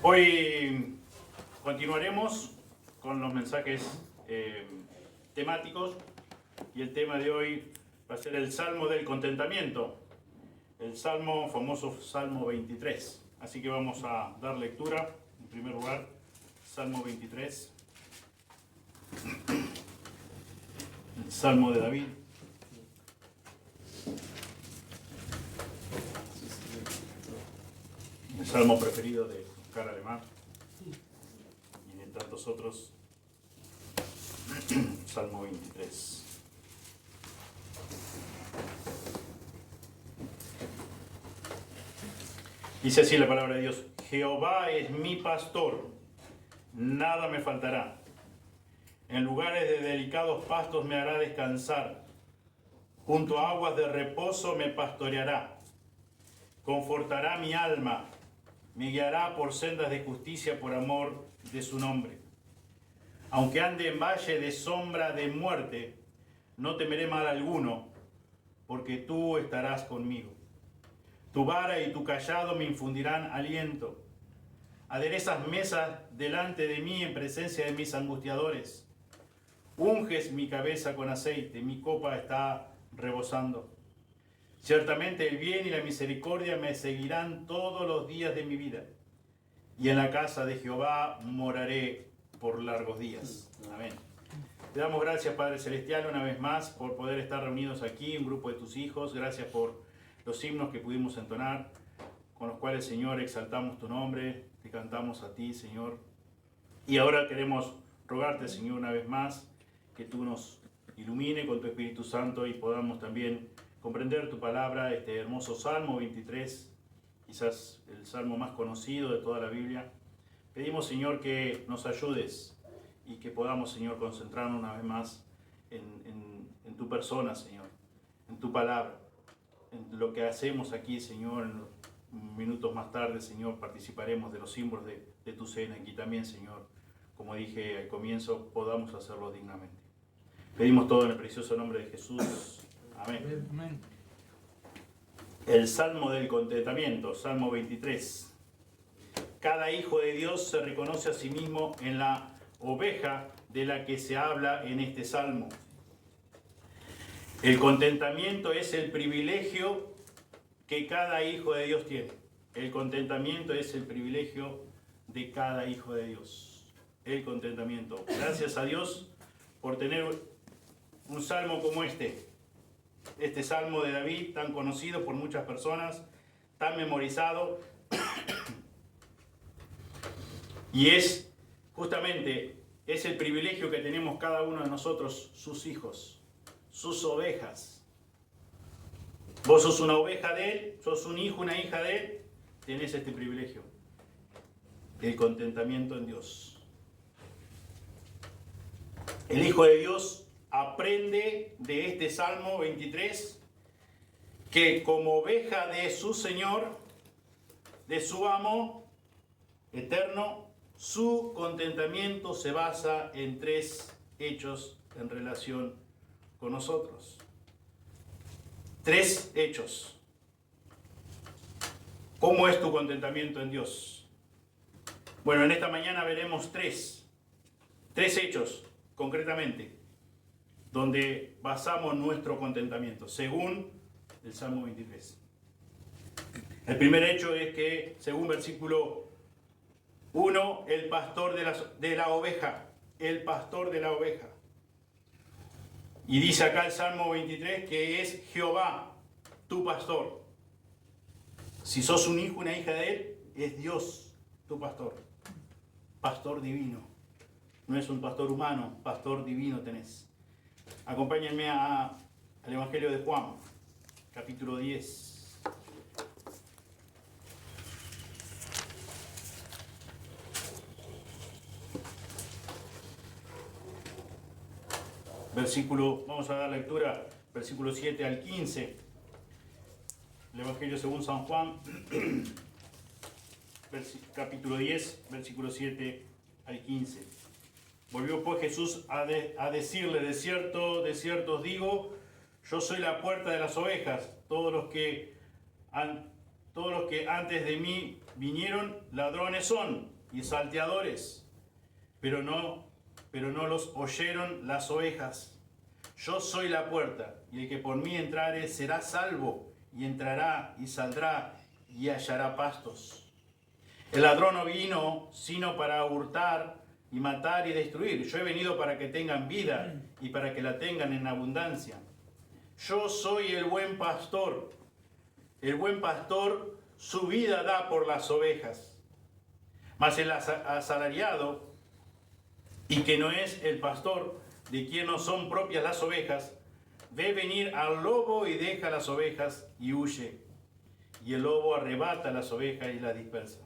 Hoy continuaremos con los mensajes temáticos y el tema de hoy va a ser el Salmo del Contentamiento, el famoso Salmo 23. Así que vamos a dar lectura, en primer lugar, Salmo 23, el Salmo de David. El salmo preferido de Oscar Alemán y de tantos otros. Salmo 23. Dice así la palabra de Dios: Jehová es mi pastor, nada me faltará. En lugares de delicados pastos me hará descansar, junto a aguas de reposo me pastoreará. Confortará mi alma, me guiará por sendas de justicia por amor de su nombre. Aunque ande en valle de sombra de muerte, no temeré mal alguno, porque tú estarás conmigo. Tu vara y tu cayado me infundirán aliento. Aderezas mesas delante de mí en presencia de mis angustiadores. Unges mi cabeza con aceite, mi copa está rebosando. Ciertamente el bien y la misericordia me seguirán todos los días de mi vida, y en la casa de Jehová moraré por largos días. Amén. Te damos gracias, Padre Celestial, una vez más por poder estar reunidos aquí, un grupo de tus hijos. Gracias por los himnos que pudimos entonar, con los cuales, Señor, exaltamos tu nombre, te cantamos a ti, Señor. Y ahora queremos rogarte, Señor, una vez más, que tú nos ilumine con tu Espíritu Santo y podamos también comprender tu palabra, este hermoso Salmo 23, quizás el salmo más conocido de toda la Biblia. Pedimos, Señor, que nos ayudes y que podamos, Señor, concentrarnos una vez más en tu persona, Señor, en tu palabra, en lo que hacemos aquí, Señor. En minutos más tarde, Señor, participaremos de los símbolos de tu cena. Aquí también, Señor, como dije al comienzo, podamos hacerlo dignamente. Pedimos todo en el precioso nombre de Jesús. Amén. Amén. El Salmo del Contentamiento, Salmo 23. Cada hijo de Dios se reconoce a sí mismo en la oveja de la que se habla en este Salmo. El contentamiento es el privilegio que cada hijo de Dios tiene. El contentamiento es el privilegio de cada hijo de Dios. El contentamiento. Gracias a Dios por tener un salmo como este salmo de David, tan conocido por muchas personas, tan memorizado. Y es justamente el privilegio que tenemos cada uno de nosotros, sus hijos, sus ovejas. Vos sos una oveja de Él, sos un hijo, una hija de Él, tenés este privilegio, el contentamiento en Dios. El Hijo de Dios aprende de este Salmo 23 que como oveja de su Señor, de su amo eterno, su contentamiento se basa en tres hechos en relación con nosotros. Tres hechos. ¿Cómo es tu contentamiento en Dios? Bueno, en esta mañana veremos tres hechos concretamente, donde basamos nuestro contentamiento, según el Salmo 23. El primer hecho es que, según versículo 1, el pastor de la oveja, el pastor de la oveja. Y dice acá el Salmo 23 que es Jehová, tu pastor. Si sos un hijo, una hija de Él, es Dios, tu pastor. Pastor divino. No es un pastor humano, pastor divino tenés. Acompáñenme al Evangelio de Juan, capítulo 10. Vamos a dar lectura, versículo 7 al 15. El Evangelio según San Juan, capítulo 10, versículo 7 al 15. Volvió pues Jesús a decirle: de cierto os digo, yo soy la puerta de las ovejas. Todo todos los que antes de mí vinieron, ladrones son y salteadores, pero no los oyeron las ovejas. Yo soy la puerta, y el que por mí entrare será salvo, y entrará y saldrá y hallará pastos. El ladrón no vino sino para hurtar y matar y destruir. Yo he venido para que tengan vida y para que la tengan en abundancia. Yo soy el buen pastor. El buen pastor su vida da por las ovejas. Mas el asalariado, y que no es el pastor, de quien no son propias las ovejas, ve venir al lobo y deja las ovejas y huye. Y el lobo arrebata las ovejas y las dispersa.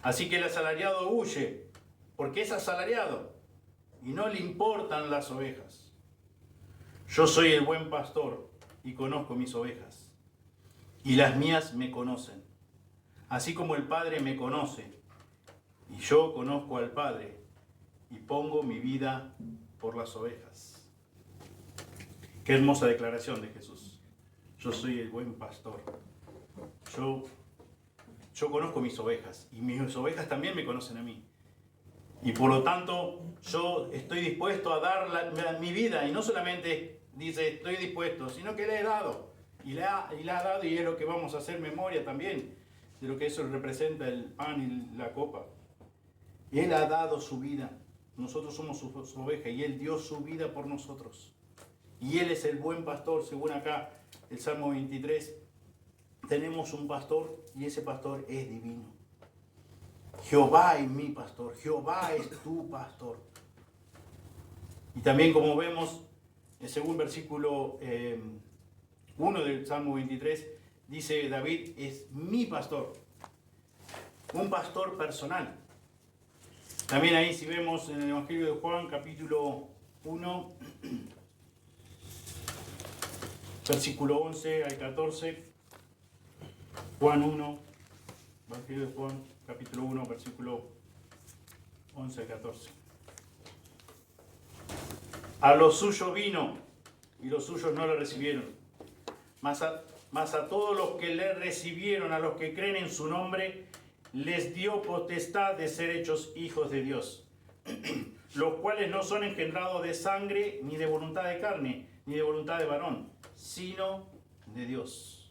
Así que el asalariado huye, porque es asalariado, y no le importan las ovejas. Yo soy el buen pastor, y conozco mis ovejas, y las mías me conocen, así como el Padre me conoce, y yo conozco al Padre, y pongo mi vida por las ovejas. Qué hermosa declaración de Jesús. Yo soy el buen pastor. Yo conozco mis ovejas, y mis ovejas también me conocen a mí. Y por lo tanto, yo estoy dispuesto a dar mi vida, y no solamente dice estoy dispuesto, sino que le he dado. Y le ha dado, y es lo que vamos a hacer memoria también, de lo que eso representa el pan y la copa. Él ha dado su vida. Nosotros somos su oveja, y Él dio su vida por nosotros. Y Él es el buen pastor, según acá el Salmo 23. Tenemos un pastor, y ese pastor es divino. Jehová es mi pastor, Jehová es tu pastor. Y también, como vemos, según versículo 1 del Salmo 23, dice David, es mi pastor. Un pastor personal. También ahí, si vemos en el Evangelio de Juan, capítulo 1, versículo 11 al 14, Juan 1, Evangelio de Juan, capítulo 1, versículo 11 al 14. A los suyos vino, y los suyos no le recibieron. Mas a todos los que le recibieron, a los que creen en su nombre, les dio potestad de ser hechos hijos de Dios, los cuales no son engendrados de sangre, ni de voluntad de carne, ni de voluntad de varón, sino de Dios.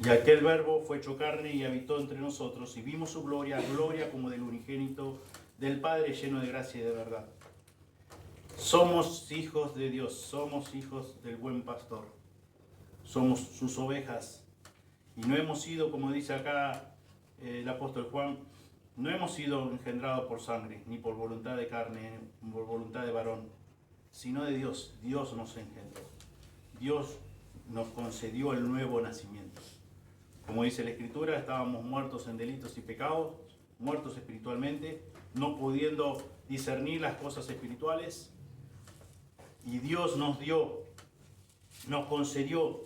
Y aquel verbo fue hecho carne y habitó entre nosotros, y vimos su gloria, gloria como del unigénito del Padre, lleno de gracia y de verdad. Somos hijos de Dios, somos hijos del buen pastor, somos sus ovejas, y no hemos sido, como dice acá el apóstol Juan, no hemos sido engendrados por sangre, ni por voluntad de carne, ni por voluntad de varón, sino de Dios. Dios nos engendró. Dios nos concedió el nuevo nacimiento. Como dice la Escritura, estábamos muertos en delitos y pecados, muertos espiritualmente, no pudiendo discernir las cosas espirituales. Y Dios nos dio, nos concedió,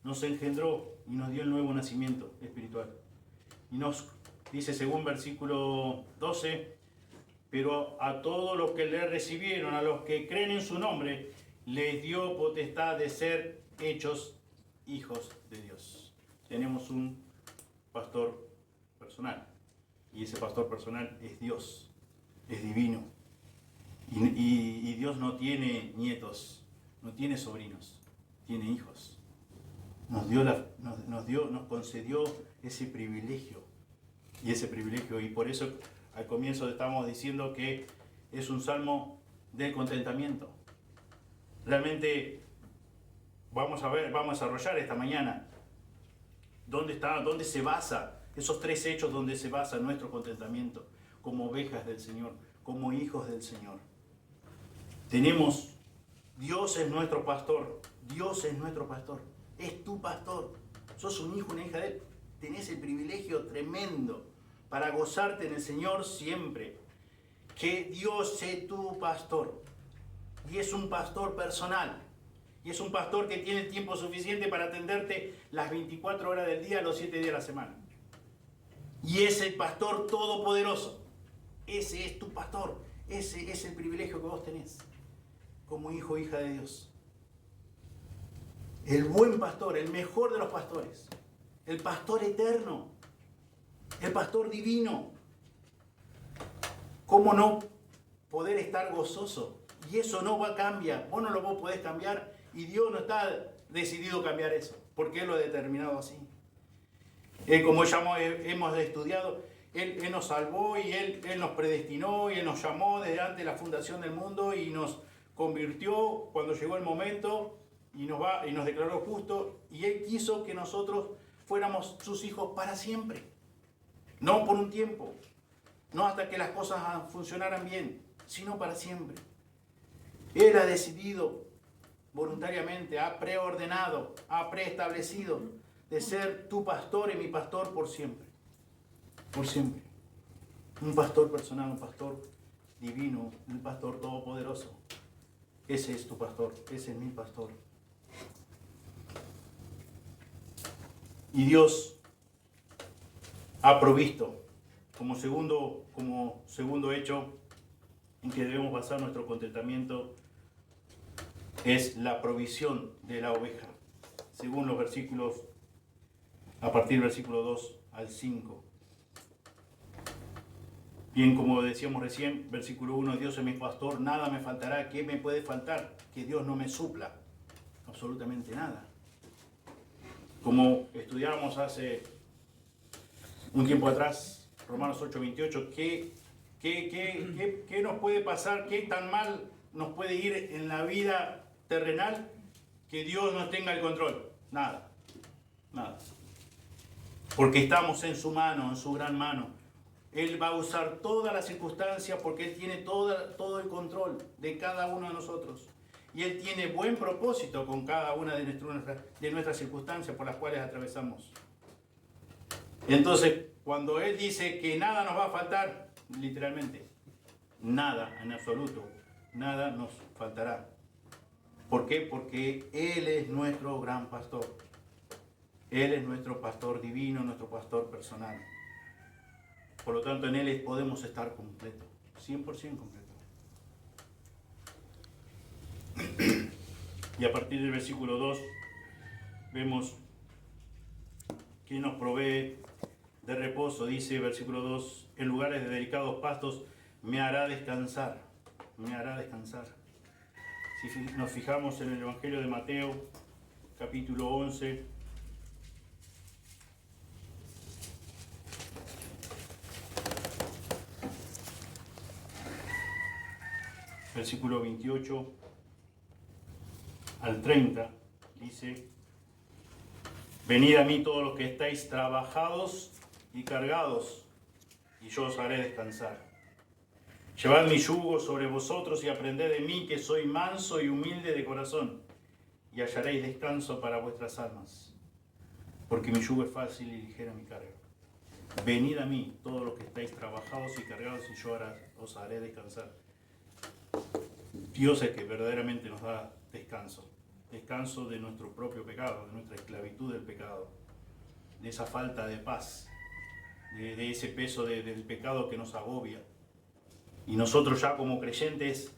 nos engendró y nos dio el nuevo nacimiento espiritual. Y nos dice, según versículo 12, pero a todos los que le recibieron, a los que creen en su nombre, les dio potestad de ser hechos hijos de Dios. Tenemos un pastor personal, y ese pastor personal es Dios, es divino. Y Dios no tiene nietos, no tiene sobrinos, tiene hijos. Nos concedió ese privilegio. Y por eso al comienzo estábamos diciendo que es un salmo del contentamiento. Realmente vamos a desarrollar esta mañana dónde se basa esos tres hechos, donde se basa nuestro contentamiento como ovejas del Señor, como hijos del Señor. Dios es nuestro pastor, Dios es nuestro pastor, es tu pastor, sos un hijo, una hija de Él, tenés el privilegio tremendo para gozarte en el Señor siempre, que Dios sea tu pastor, y es un pastor personal, y es un pastor que tiene tiempo suficiente para atenderte las 24 horas del día, los 7 días de la semana, y es el pastor todopoderoso, ese es tu pastor, ese es el privilegio que vos tenés, como hijo o hija de Dios. El buen pastor, el mejor de los pastores, el pastor eterno, el pastor divino. ¿Cómo no poder estar gozoso? Y eso no va a cambiar. Vos no lo podés cambiar y Dios no está decidido a cambiar eso, porque Él lo ha determinado así. Como ya hemos estudiado, Él nos salvó y Él nos predestinó y Él nos llamó desde antes de la fundación del mundo y nos convirtió cuando llegó el momento y nos declaró justos, y Él quiso que nosotros fuéramos sus hijos para siempre. No por un tiempo, no hasta que las cosas funcionaran bien, sino para siempre. Él ha decidido voluntariamente, ha preordenado, ha preestablecido de ser tu pastor y mi pastor por siempre. Por siempre. Un pastor personal, un pastor divino, un pastor todopoderoso. Ese es tu pastor, ese es mi pastor. Y Dios ha provisto como segundo hecho en que debemos basar nuestro contentamiento, es la provisión de la oveja, según los versículos, a partir del versículo 2 al 5. Bien, como decíamos recién, versículo 1, Dios es mi pastor, nada me faltará. ¿Qué me puede faltar? Que Dios no me supla absolutamente nada. Como estudiábamos hace un tiempo atrás, Romanos 8:28, ¿qué nos puede pasar? ¿Qué tan mal nos puede ir en la vida terrenal que Dios no tenga el control? Nada, nada. Porque estamos en su mano, en su gran mano. Él va a usar todas las circunstancias porque Él tiene todo el control de cada uno de nosotros. Y Él tiene buen propósito con cada una de nuestras circunstancias por las cuales atravesamos. Entonces, cuando Él dice que nada nos va a faltar, literalmente, nada en absoluto, nada nos faltará. ¿Por qué? Porque Él es nuestro gran pastor. Él es nuestro pastor divino, nuestro pastor personal. Por lo tanto, en Él podemos estar completos, 100% completos. Y a partir del versículo 2 vemos que nos provee de reposo. Dice versículo 2, en lugares de delicados pastos me hará descansar, me hará descansar. Si nos fijamos en el Evangelio de Mateo, capítulo 11, versículo 28 al 30, dice: venid a mí todos los que estáis trabajados y cargados, y yo os haré descansar. Llevad mi yugo sobre vosotros y aprended de mí, que soy manso y humilde de corazón, y hallaréis descanso para vuestras almas, porque mi yugo es fácil y ligera mi carga. Venid a mí todos los que estáis trabajados y cargados, y yo os haré descansar. Dios es el que verdaderamente nos da descanso. Descanso de nuestro propio pecado, de nuestra esclavitud del pecado, de esa falta de paz, de ese peso del pecado que nos agobia. Y nosotros ya como creyentes,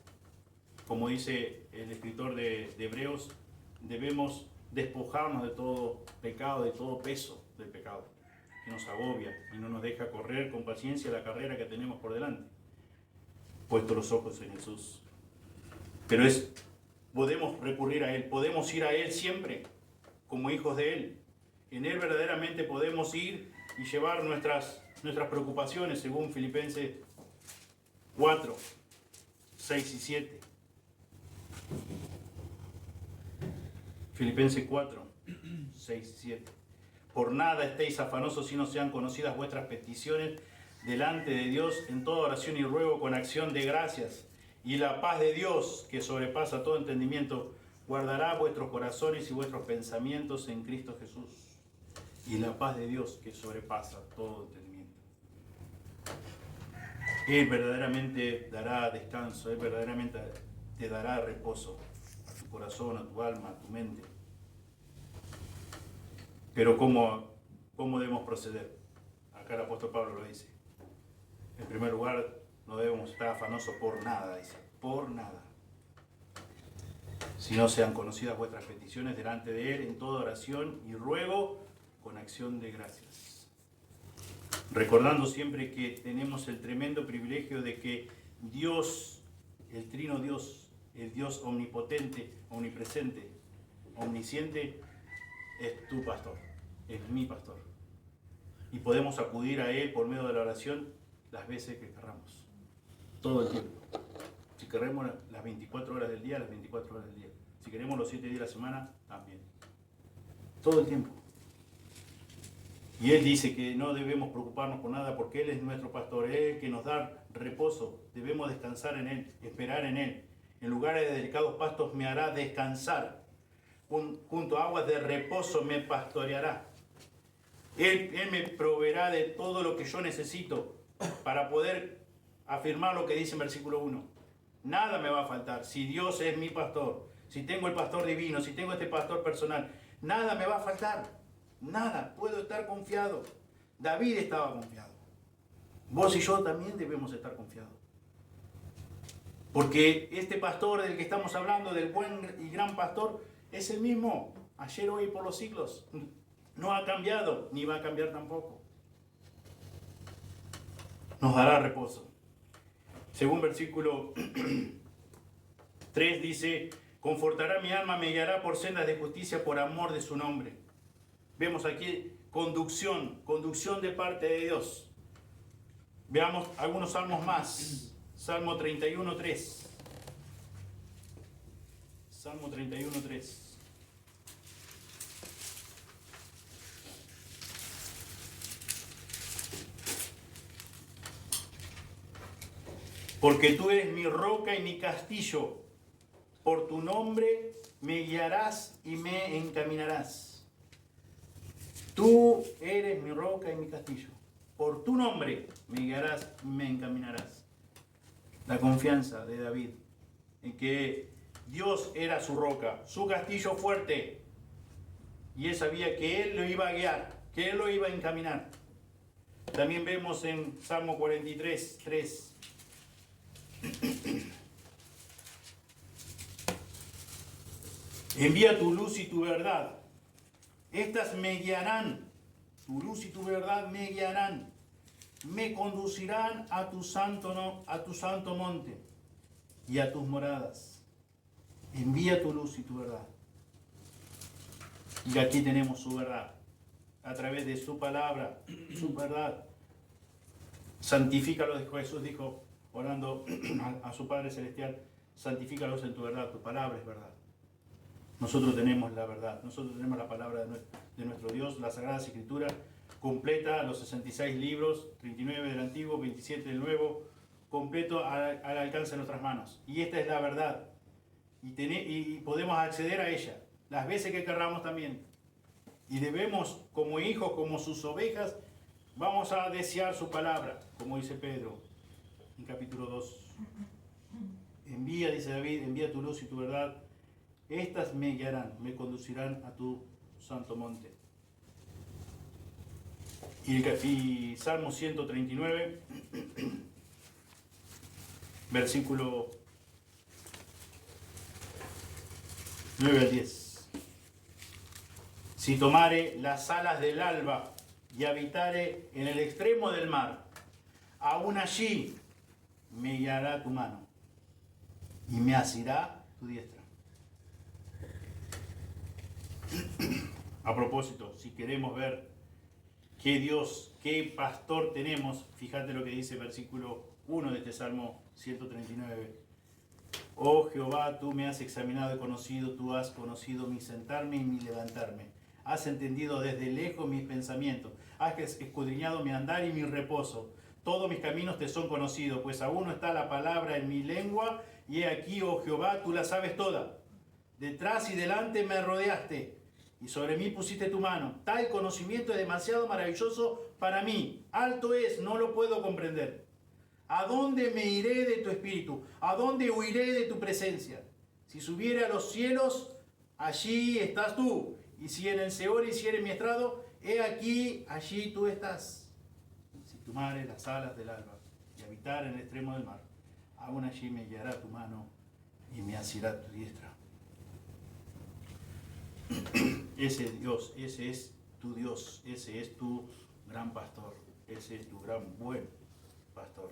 como dice el escritor de Hebreos, debemos despojarnos de todo pecado, de todo peso del pecado que nos agobia y no nos deja correr con paciencia la carrera que tenemos por delante, puesto los ojos en Jesús. Pero podemos recurrir a Él, podemos ir a Él siempre, como hijos de Él. En Él verdaderamente podemos ir y llevar nuestras preocupaciones, según Filipenses 4, 6 y 7. Filipenses 4, 6 y 7. Por nada estéis afanosos, si no sean conocidas vuestras peticiones delante de Dios en toda oración y ruego con acción de gracias. Y la paz de Dios, que sobrepasa todo entendimiento, guardará vuestros corazones y vuestros pensamientos en Cristo Jesús. Y la paz de Dios, que sobrepasa todo entendimiento. Él verdaderamente dará descanso, Él verdaderamente te dará reposo a tu corazón, a tu alma, a tu mente. Pero ¿cómo debemos proceder? Acá el apóstol Pablo lo dice. En primer lugar, no debemos estar afanosos por nada, dice, por nada. Si no sean conocidas vuestras peticiones delante de Él en toda oración y ruego con acción de gracias. Recordando siempre que tenemos el tremendo privilegio de que Dios, el Trino Dios, el Dios omnipotente, omnipresente, omnisciente, es tu pastor, es mi pastor. Y podemos acudir a Él por medio de la oración las veces que querramos, todo el tiempo. Si queremos las 24 horas del día, las 24 horas del día. Si queremos los 7 días de la semana, también. Todo el tiempo. Y Él dice que no debemos preocuparnos por nada porque Él es nuestro pastor, Él es el que nos da reposo. Debemos descansar en Él, esperar en Él. En lugares de delicados pastos me hará descansar. Junto a aguas de reposo me pastoreará. Él me proveerá de todo lo que yo necesito para poder afirmar lo que dice en versículo 1. Nada me va a faltar. Si Dios es mi pastor, si tengo el pastor divino, si tengo este pastor personal, nada me va a faltar. Nada. Puedo estar confiado. David estaba confiado. Vos y yo también debemos estar confiados. Porque este pastor del que estamos hablando, del buen y gran pastor, es el mismo. Ayer, hoy y por los siglos. No ha cambiado, ni va a cambiar tampoco. Nos dará reposo. Según versículo 3 dice, confortará mi alma, me guiará por sendas de justicia por amor de su nombre. Vemos aquí conducción de parte de Dios. Veamos algunos salmos más. Salmo 31:3. Salmo 31:3. Porque tú eres mi roca y mi castillo, por tu nombre me guiarás y me encaminarás. Tú eres mi roca y mi castillo, por tu nombre me guiarás y me encaminarás. La confianza de David en que Dios era su roca, su castillo fuerte, y él sabía que Él lo iba a guiar, que Él lo iba a encaminar. También vemos en Salmo 43:3. Envía tu luz y tu verdad. Estas me guiarán. Tu luz y tu verdad me guiarán. Me conducirán a tu santo monte y a tus moradas. Envía tu luz y tu verdad. Y aquí tenemos su verdad. A través de su palabra, su verdad. Santifícalos, Jesús dijo, orando a su Padre Celestial, santifícalos en tu verdad, tu palabra es verdad. Nosotros tenemos la verdad, nosotros tenemos la palabra de nuestro Dios, la Sagrada Escritura, completa, los 66 libros, 39 del Antiguo, 27 del Nuevo, completo al alcance de nuestras manos. Y esta es la verdad. Y podemos acceder a ella, las veces que querramos también. Y debemos, como hijos, como sus ovejas, vamos a desear su palabra, como dice Pedro en capítulo 2. Envía, dice David, envía tu luz y tu verdad. Estas me guiarán, me conducirán a tu santo monte. Y Salmo 139, versículo 9 al 10. Si tomare las alas del alba y habitare en el extremo del mar, aún allí me guiará tu mano y me asirá tu diestra. A propósito, si queremos ver qué Dios, qué pastor tenemos, fíjate lo que dice el versículo 1 de este Salmo 139. Oh Jehová, tú me has examinado y conocido, tú has conocido mi sentarme y mi levantarme. Has entendido desde lejos mis pensamientos, has escudriñado mi andar y mi reposo. Todos mis caminos te son conocidos, pues aún no está la palabra en mi lengua, y he aquí, oh Jehová, tú la sabes toda. Detrás y delante me rodeaste, y sobre mí pusiste tu mano. Tal conocimiento es demasiado maravilloso para mí. Alto es, no lo puedo comprender. ¿A dónde me iré de tu espíritu? ¿A dónde huiré de tu presencia? Si subiere a los cielos, allí estás tú. Y si en el Seol hiciere mi estrado, he aquí, allí tú estás. Si tomare las alas del alba y habitar en el extremo del mar, aún allí me guiará tu mano y me asirá tu diestra. Ese Dios, ese es tu Dios, ese es tu gran pastor, ese es tu gran buen pastor.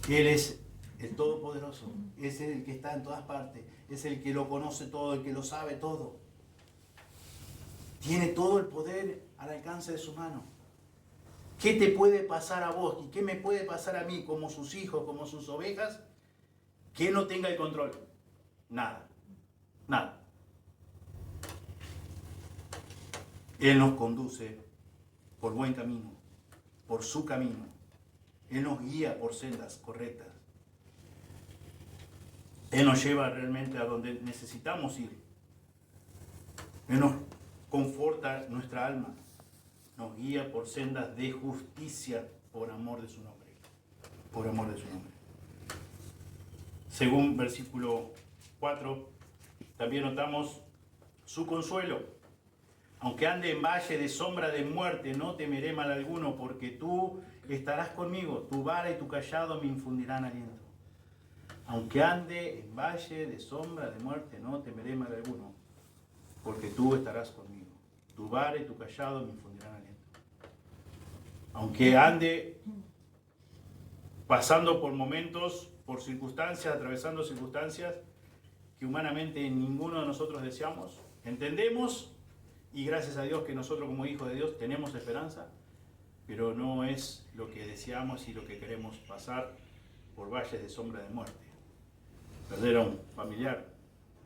Él es el Todopoderoso, es el que está en todas partes, es el que lo conoce todo, el que lo sabe todo. Tiene todo el poder al alcance de su mano. ¿Qué te puede pasar a vos y qué me puede pasar a mí como sus hijos, como sus ovejas? Que no tenga el control. Nada. Nada. Él nos conduce por buen camino, por su camino. Él nos guía por sendas correctas. Él nos lleva realmente a donde necesitamos ir. Él nos conforta nuestra alma. Nos guía por sendas de justicia por amor de su nombre. Por amor de su nombre. Según versículo 4, también notamos su consuelo. Aunque ande en valle de sombra de muerte, no temeré mal alguno, porque tú estarás conmigo. Tu vara y tu cayado me infundirán aliento. Aunque ande en valle de sombra de muerte, no temeré mal alguno, porque tú estarás conmigo. Tu vara y tu cayado me infundirán aliento. Aunque ande pasando por momentos, por circunstancias, atravesando circunstancias que humanamente ninguno de nosotros deseamos, entendemos, y gracias a Dios que nosotros como hijos de Dios tenemos esperanza, pero no es lo que deseamos y lo que queremos pasar por valles de sombra de muerte. Perder a un familiar,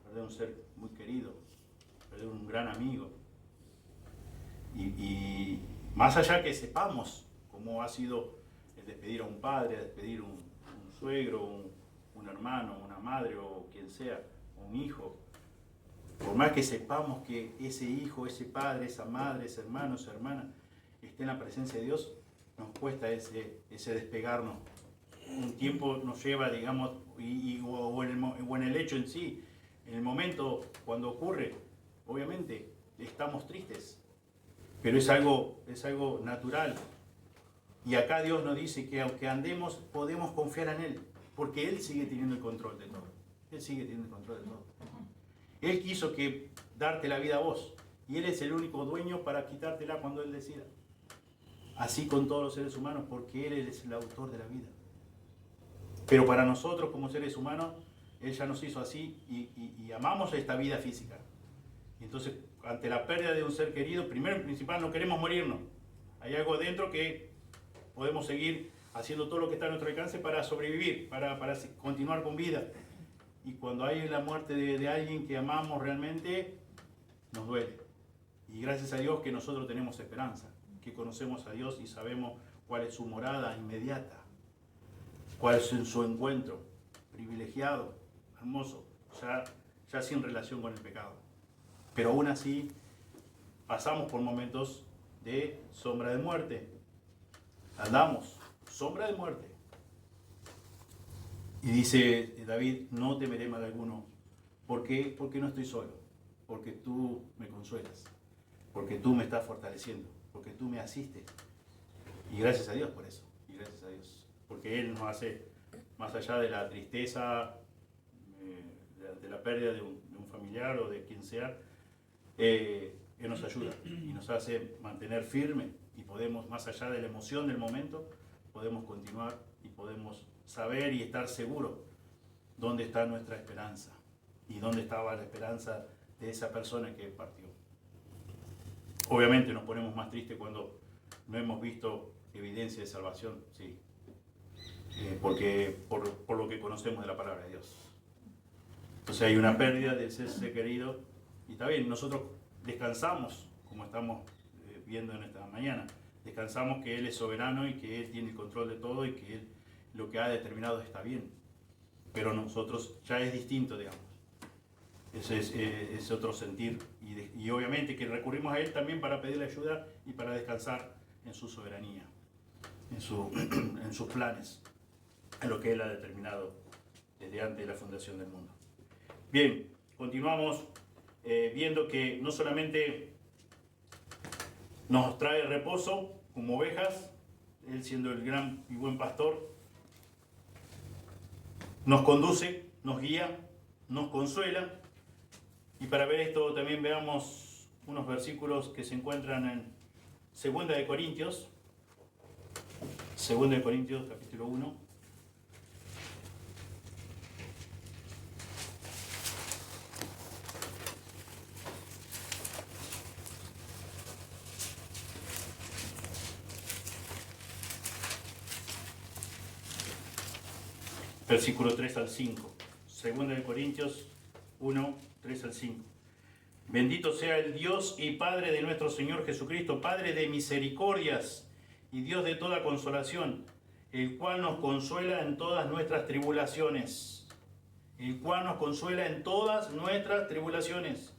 perder a un ser muy querido, perder a un gran amigo. Y más allá que sepamos cómo ha sido el despedir a un padre, despedir un suegro, un hermano, una madre o quien sea, un hijo, por más que sepamos que ese hijo, ese padre, esa madre, ese hermano, esa hermana esté en la presencia de Dios, nos cuesta ese despegarnos. Un tiempo nos lleva, digamos, o en el hecho en sí, en el momento cuando ocurre, obviamente estamos tristes, pero es algo natural. Y acá Dios nos dice que aunque andemos, podemos confiar en Él, porque Él sigue teniendo el control de todo. Él sigue teniendo el control de todo. Él quiso darte la vida a vos, y Él es el único dueño para quitártela cuando Él decida. Así con todos los seres humanos, porque Él es el autor de la vida. Pero para nosotros como seres humanos, Él ya nos hizo así y amamos esta vida física. Y entonces, ante la pérdida de un ser querido, primero y principal, no queremos morirnos. Hay algo dentro que podemos seguir haciendo todo lo que está a nuestro alcance para sobrevivir, para continuar con vida. Y cuando hay la muerte de alguien que amamos realmente, nos duele. Y gracias a Dios que nosotros tenemos esperanza, que conocemos a Dios y sabemos cuál es su morada inmediata, cuál es su encuentro privilegiado, hermoso, ya sin relación con el pecado. Pero aún así pasamos por momentos de sombra de muerte. Andamos, sombra de muerte. Y dice David, no temeré mal alguno. ¿Por qué? Porque no estoy solo. Porque tú me consuelas. Porque tú me estás fortaleciendo. Porque tú me asistes. Y gracias a Dios por eso. Y gracias a Dios. Porque Él nos hace, más allá de la tristeza, de la pérdida de un familiar o de quien sea, Él nos ayuda y nos hace mantener firme. Y podemos, más allá de la emoción del momento, podemos continuar y podemos saber y estar seguros dónde está nuestra esperanza y dónde estaba la esperanza de esa persona que partió. Obviamente nos ponemos más tristes cuando no hemos visto evidencia de salvación, sí, porque por lo que conocemos de la palabra de Dios. Entonces hay una pérdida de ese ser querido y está bien, nosotros descansamos, como estamos viendo en esta mañana, descansamos que Él es soberano y que Él tiene el control de todo y que Él lo que ha determinado está bien, pero nosotros ya es distinto, digamos. Ese es otro sentir y obviamente que recurrimos a Él también para pedirle ayuda y para descansar en su soberanía, en sus planes, en lo que Él ha determinado desde antes de la fundación del mundo. Bien, continuamos viendo que no solamente nos trae reposo como ovejas, Él siendo el gran y buen pastor, nos conduce, nos guía, nos consuela. Y para ver esto también veamos unos versículos que se encuentran en 2 de Corintios capítulo 1. Versículo 3 al 5. 2 de Corintios 1, 3 al 5. Bendito sea el Dios y Padre de nuestro Señor Jesucristo, Padre de misericordias y Dios de toda consolación, el cual nos consuela en todas nuestras tribulaciones. El cual nos consuela en todas nuestras tribulaciones,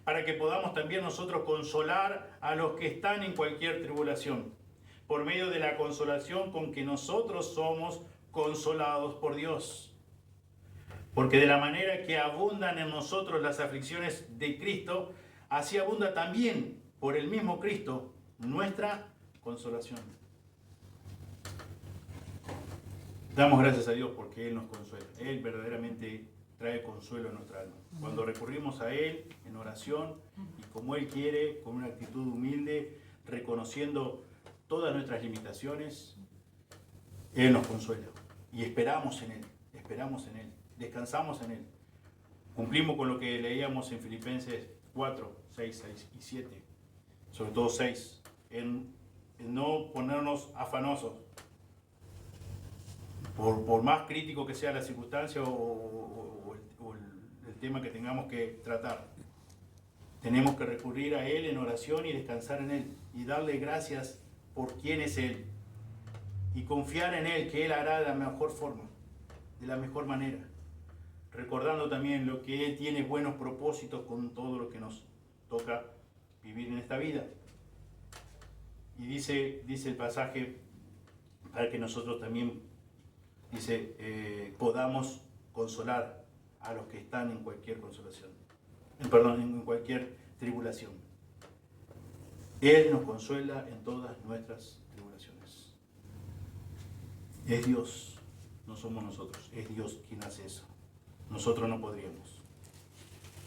para que podamos también nosotros consolar a los que están en cualquier tribulación, por medio de la consolación con que nosotros somos consolados por Dios. Porque de la manera que abundan en nosotros las aflicciones de Cristo, así abunda también por el mismo Cristo nuestra consolación. Damos gracias a Dios porque Él nos consuela. Él verdaderamente trae consuelo a nuestra alma. Cuando recurrimos a Él en oración y como Él quiere, con una actitud humilde, reconociendo todas nuestras limitaciones, Él nos consuela. Y esperamos en Él, descansamos en Él. Cumplimos con lo que leíamos en Filipenses 4, 6 y 7, sobre todo 6, en no ponernos afanosos, por más crítico que sea la circunstancia o el tema que tengamos que tratar. Tenemos que recurrir a Él en oración y descansar en Él, y darle gracias por quién es Él, y confiar en Él, que Él hará de la mejor forma, de la mejor manera, recordando también lo que Él tiene buenos propósitos con todo lo que nos toca vivir en esta vida. Y dice el pasaje, para que nosotros también, podamos consolar a los que están en cualquier en cualquier tribulación. Él nos consuela en todas nuestras tribulaciones. Es Dios, no somos nosotros, es Dios quien hace eso. Nosotros no podríamos.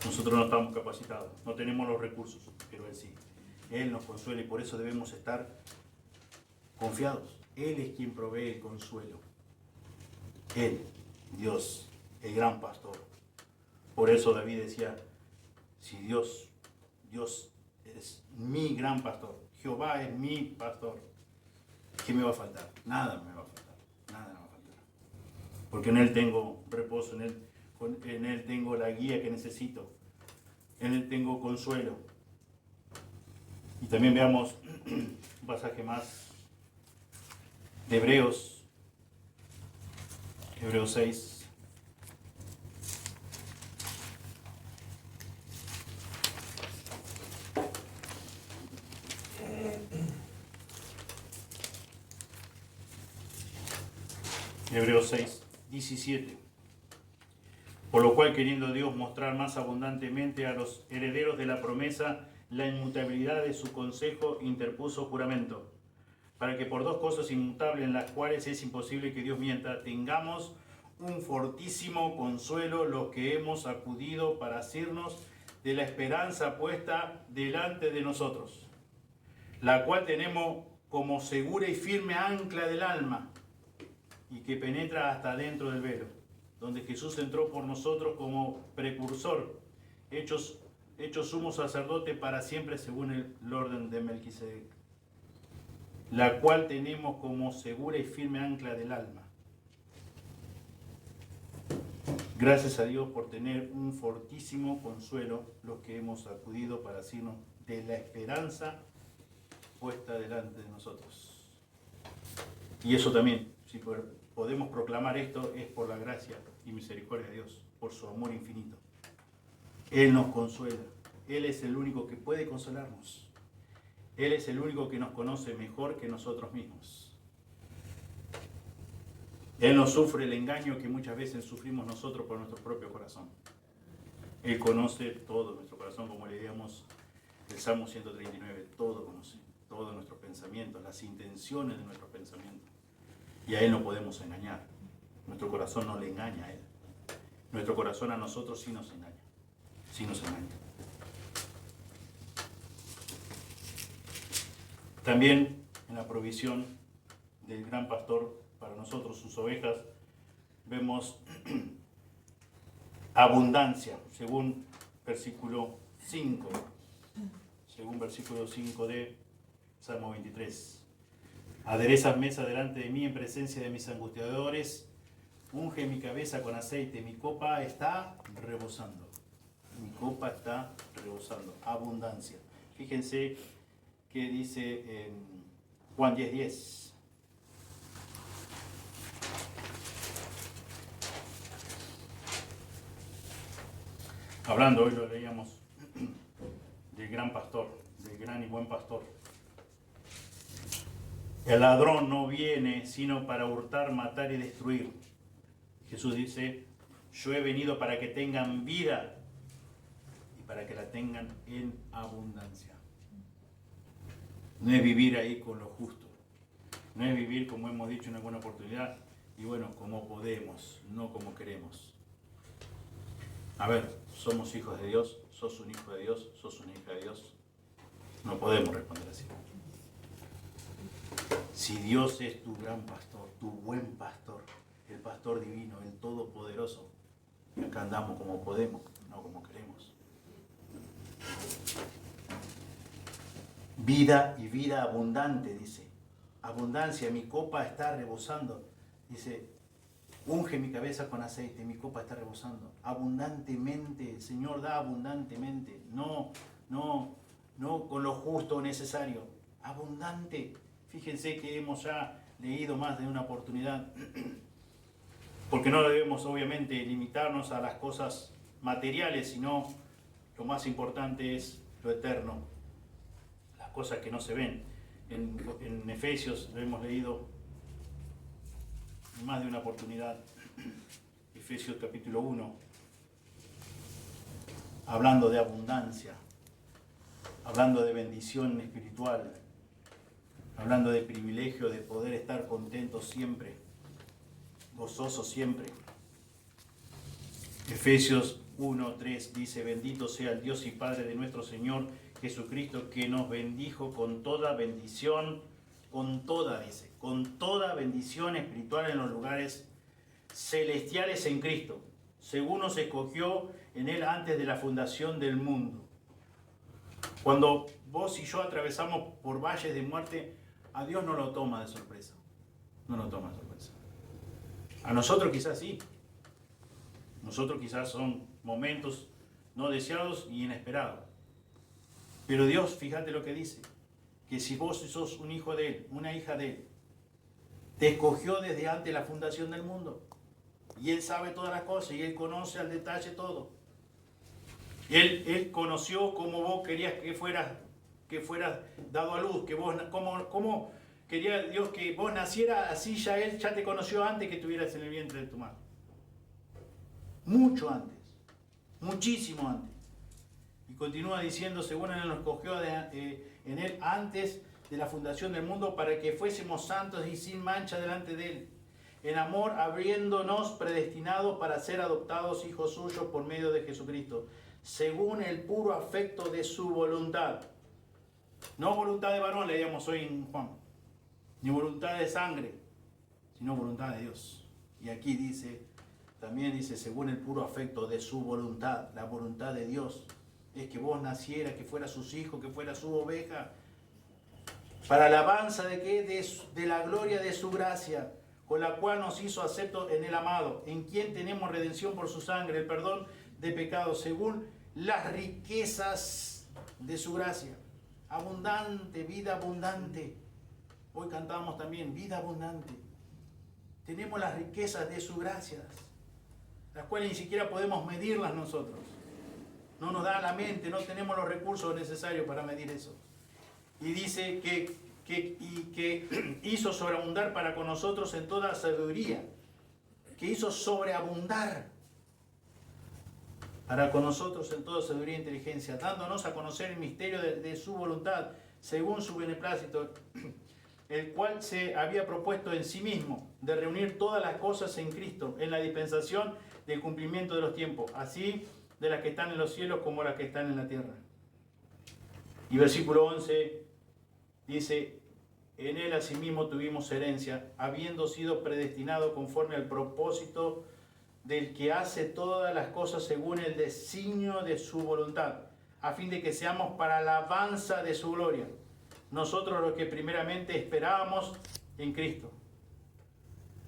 Nosotros no estamos capacitados, no tenemos los recursos, pero Él sí. Él nos consuela y por eso debemos estar confiados. Él es quien provee el consuelo. Él, Dios, el gran pastor. Por eso David decía, si Dios es mi gran pastor, Jehová es mi pastor, ¿qué me va a faltar? Nada me va a faltar, nada me va a faltar. Porque en Él tengo reposo, en Él tengo la guía que necesito, en Él tengo consuelo. Y también veamos un pasaje más de Hebreos 6. Hebreos 6, 17. Por lo cual, queriendo Dios mostrar más abundantemente a los herederos de la promesa la inmutabilidad de su consejo, interpuso juramento, para que por dos cosas inmutables en las cuales es imposible que Dios mienta, tengamos un fortísimo consuelo los que hemos acudido para asirnos de la esperanza puesta delante de nosotros, la cual tenemos como segura y firme ancla del alma, y que penetra hasta dentro del velo, donde Jesús entró por nosotros como precursor, hechos sumo sacerdote para siempre según el orden de Melquisedec, la cual tenemos como segura y firme ancla del alma. Gracias a Dios por tener un fortísimo consuelo los que hemos acudido para asirnos de la esperanza puesta delante de nosotros. Y eso también, si podemos proclamar esto, es por la gracia y misericordia de Dios, por su amor infinito. Él nos consuela, Él es el único que puede consolarnos. Él es el único que nos conoce mejor que nosotros mismos. Él no sufre el engaño que muchas veces sufrimos nosotros por nuestro propio corazón. Él conoce todo nuestro corazón, como leíamos el Salmo 139, todo conoce, todos nuestros pensamientos, las intenciones de nuestros pensamientos. Y a Él no podemos engañar. Nuestro corazón no le engaña a Él. Nuestro corazón a nosotros sí nos engaña. Sí nos engaña. También en la provisión del gran pastor para nosotros, sus ovejas, vemos abundancia, según versículo 5. Según versículo 5 de Salmo 23. Aderezas mesa delante de mí en presencia de mis angustiadores. Unge mi cabeza con aceite. Mi copa está rebosando. Mi copa está rebosando. Abundancia. Fíjense que dice en Juan 10:10. Hablando, hoy lo leíamos, del gran pastor, del gran y buen pastor. El ladrón no viene sino para hurtar, matar y destruir. Jesús dice, yo he venido para que tengan vida y para que la tengan en abundancia. No es vivir ahí con lo justo. No es vivir, como hemos dicho en alguna oportunidad, y bueno, como podemos, no como queremos. A ver, somos hijos de Dios, sos un hijo de Dios, sos una hija de Dios. No podemos responder así. Si Dios es tu gran pastor, tu buen pastor, el pastor divino, el todopoderoso, y acá andamos como podemos, no como queremos. Vida y vida abundante, dice. Abundancia, mi copa está rebosando. Dice, unge mi cabeza con aceite, mi copa está rebosando. Abundantemente, el Señor da abundantemente. No con lo justo o necesario. Abundante. Fíjense que hemos ya leído más de una oportunidad. Porque no debemos obviamente limitarnos a las cosas materiales, sino lo más importante es lo eterno. Las cosas que no se ven. En Efesios lo hemos leído en más de una oportunidad. Efesios capítulo 1. Hablando de abundancia. Hablando de bendición espiritual. Hablando de privilegio de poder estar contentos siempre. Gozosos siempre. Efesios 1:3 dice, bendito sea el Dios y Padre de nuestro Señor Jesucristo, que nos bendijo con toda bendición, con toda bendición espiritual en los lugares celestiales en Cristo, según nos escogió en Él antes de la fundación del mundo. Cuando vos y yo atravesamos por valles de muerte, a Dios no lo toma de sorpresa. No lo toma de sorpresa. A nosotros quizás sí. Nosotros quizás son momentos no deseados y inesperados. Pero Dios, fíjate lo que dice, que si vos sos un hijo de Él, una hija de Él, te escogió desde antes de la fundación del mundo. Y Él sabe todas las cosas y Él conoce al detalle todo. Él conoció cómo vos querías que fueras dado a luz, que vos, cómo quería Dios que vos nacieras, así ya Él ya te conoció antes que estuvieras en el vientre de tu madre. Mucho antes, muchísimo antes. Y continúa diciendo, según Él nos escogió en Él antes de la fundación del mundo, para que fuésemos santos y sin mancha delante de Él. En amor, habiéndonos predestinados para ser adoptados hijos suyos por medio de Jesucristo, según el puro afecto de su voluntad. No voluntad de varón, leíamos hoy en Juan, ni voluntad de sangre, sino voluntad de Dios. Y aquí también dice, según el puro afecto de su voluntad, la voluntad de Dios es que vos nacieras, que fueras sus hijos, que fueras su oveja, para alabanza de qué, de la gloria de su gracia, con la cual nos hizo aceptos en el amado, en quien tenemos redención por su sangre, el perdón de pecados, según las riquezas de su gracia. Abundante, vida abundante. Hoy cantamos también, vida abundante. Tenemos las riquezas de su gracia, las cuales ni siquiera podemos medirlas nosotros. No nos da la mente, no tenemos los recursos necesarios para medir eso. Y dice que hizo sobreabundar para con nosotros en toda sabiduría, que hizo sobreabundar para con nosotros en toda sabiduría e inteligencia, dándonos a conocer el misterio de su voluntad, según su beneplácito, el cual se había propuesto en sí mismo, de reunir todas las cosas en Cristo, en la dispensación del cumplimiento de los tiempos, así de las que están en los cielos como las que están en la tierra. Y versículo 11 Dice, en él asimismo tuvimos herencia, habiendo sido predestinados conforme al propósito del que hace todas las cosas según el designio de su voluntad, a fin de que seamos para alabanza de su gloria. Nosotros los que primeramente esperábamos en Cristo.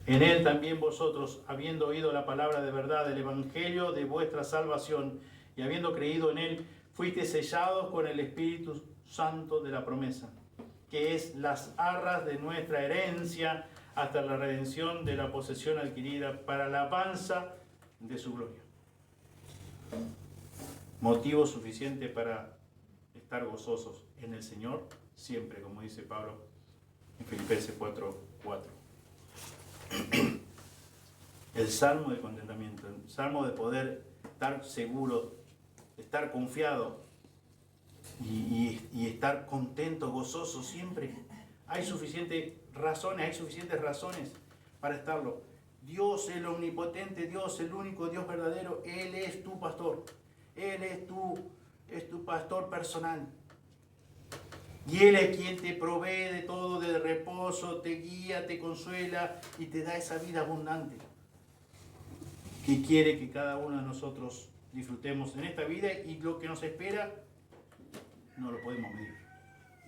En él también vosotros, habiendo oído la palabra de verdad, el evangelio de vuestra salvación, y habiendo creído en él, fuisteis sellados con el Espíritu Santo de la promesa, que es las arras de nuestra herencia hasta la redención de la posesión adquirida para la alabanza de su gloria. Motivo suficiente para estar gozosos en el Señor siempre, como dice Pablo en Filipenses 4:4. El salmo de contentamiento, el salmo de poder estar seguro, estar confiado y estar contento, gozoso siempre. Hay suficientes razones para estarlo. Dios, el omnipotente Dios, el único Dios verdadero, Él es tu pastor. Él es tu pastor personal. Y Él es quien te provee de todo, de reposo, te guía, te consuela y te da esa vida abundante que quiere que cada uno de nosotros disfrutemos en esta vida, y lo que nos espera no lo podemos medir.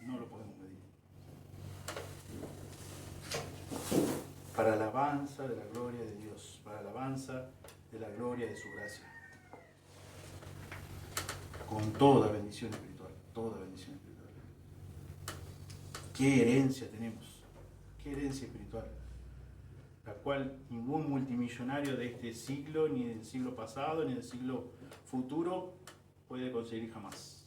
No lo podemos medir. Para alabanza de la gloria de Dios, para alabanza de la gloria de su gracia. Con toda bendición espiritual, toda bendición espiritual. ¿Qué herencia tenemos? ¿Qué herencia espiritual? La cual ningún multimillonario de este siglo, ni del siglo pasado, ni del siglo futuro puede conseguir jamás.